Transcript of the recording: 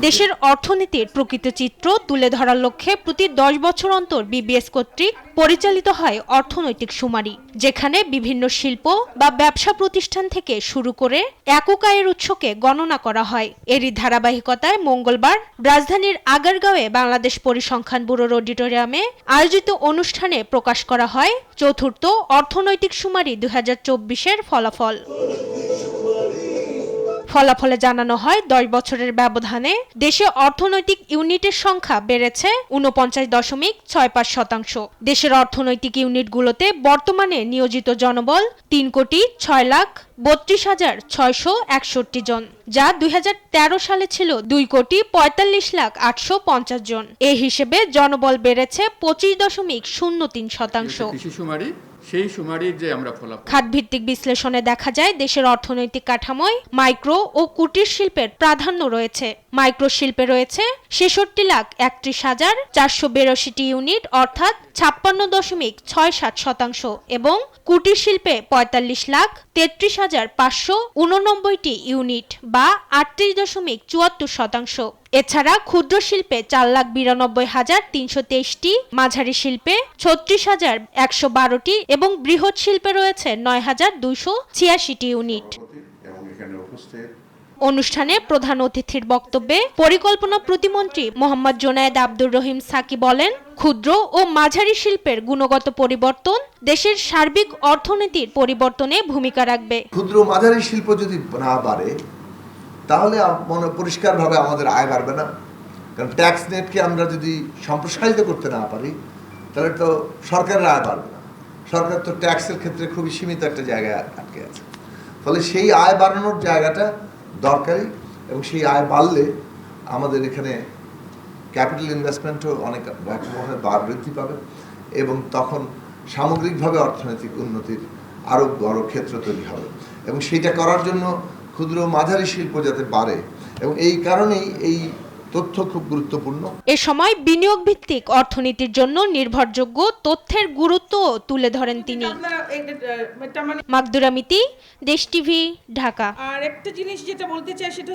দেশের অর্থনীতির প্রকৃত চিত্র তুলে ধরার লক্ষ্যে প্রতি 10 বছর অন্তর বিবিএস কর্তৃক পরিচালিত হয় অর্থনৈতিক শুমারি, যেখানে বিভিন্ন শিল্প বা ব্যবসা প্রতিষ্ঠান থেকে শুরু করে একক আয়ের উৎসকে গণনা করা হয়। এরই ধারাবাহিকতায় মঙ্গলবার রাজধানীর আগারগাঁওয়ে বাংলাদেশ পরিসংখ্যান ব্যুরোর অডিটোরিয়ামে আয়োজিত অনুষ্ঠানে প্রকাশ করা হয় চতুর্থ অর্থনৈতিক শুমারি 2024-এর ফলাফল। ফলাফলে জানানো হয় 10 বছরের ব্যবধানে দেশে অর্থনৈতিক ইউনিটের সংখ্যা বেড়েছে 49.65%। দেশের অর্থনৈতিক ইউনিটগুলোতে বর্তমানে নিয়োজিত জনবল 3,06,32,661 জন, যা 2013 সালে ছিল 2,45,850 জন। এই হিসেবে জনবল বেড়েছে 25.03%। সেই শুমারির যে আমরা ফলাফল খাতভিত্তিক বিশ্লেষণে দেখা যায় দেশের অর্থনৈতিক কাঠামোয় মাইক্রো ও কুটির শিল্পের প্রাধান্য রয়েছে। মাইক্রো শিল্পে রয়েছে 66,31,482 ইউনিট অর্থাৎ 56.67% এবং কুটির শিল্পে 45,33,589 ইউনিট বা 38.74%। এছাড়া ক্ষুদ্র শিল্পে 4,92,323টি, মাঝারি শিল্পে 36,112টি এবং বৃহৎ শিল্পে রয়েছে 9,286টি ইউনিট। অনুষ্ঠানে প্রধান অতিথির বক্তব্যে পরিকল্পনা প্রতিমন্ত্রী মোহাম্মদ জোনায়েদ আব্দুর রহিম সাকি বলেন, ক্ষুদ্র ও মাঝারি শিল্পের গুণগত পরিবর্তন দেশের সার্বিক অর্থনীতির পরিবর্তনে ভূমিকা রাখবে। ক্ষুদ্র মাঝারি শিল্প যদি না বাড়ে তাহলে পরিষ্কারভাবে আমাদের আয় বাড়বে না, কারণ ট্যাক্স নেটকে আমরা যদি সম্প্রসারিত করতে না পারি তাহলে তো সরকারের আয় বাড়বে না। সরকার তো ট্যাক্সের ক্ষেত্রে খুবই সীমিত একটা জায়গায় আটকে আছে, ফলে সেই আয় বাড়ানোর জায়গাটা দরকারি এবং সেই আয় বাড়লে আমাদের এখানে ক্যাপিটাল ইনভেস্টমেন্টও অনেক ব্যাপকভাবে বৃদ্ধি পাবে এবং তখন সামগ্রিকভাবে অর্থনৈতিক উন্নতির আরও বড় ক্ষেত্র তৈরি হবে এবং সেইটা করার জন্য ক্ষুদ্র মাঝারি শিল্প যাতে বাড়ে এবং এই কারণেই এই তথ্য খুব গুরুত্বপূর্ণ। এ সময় বিনিয়োগ ভিত্তিক অর্থনীতির জন্য নির্ভরযোগ্য তথ্যের গুরুত্ব তুলে ধরেন তিনি। মাকদুরা মিতি, দেশ টিভি, ঢাকা। আর একটা জিনিস যেটা বলতে চাই সেটা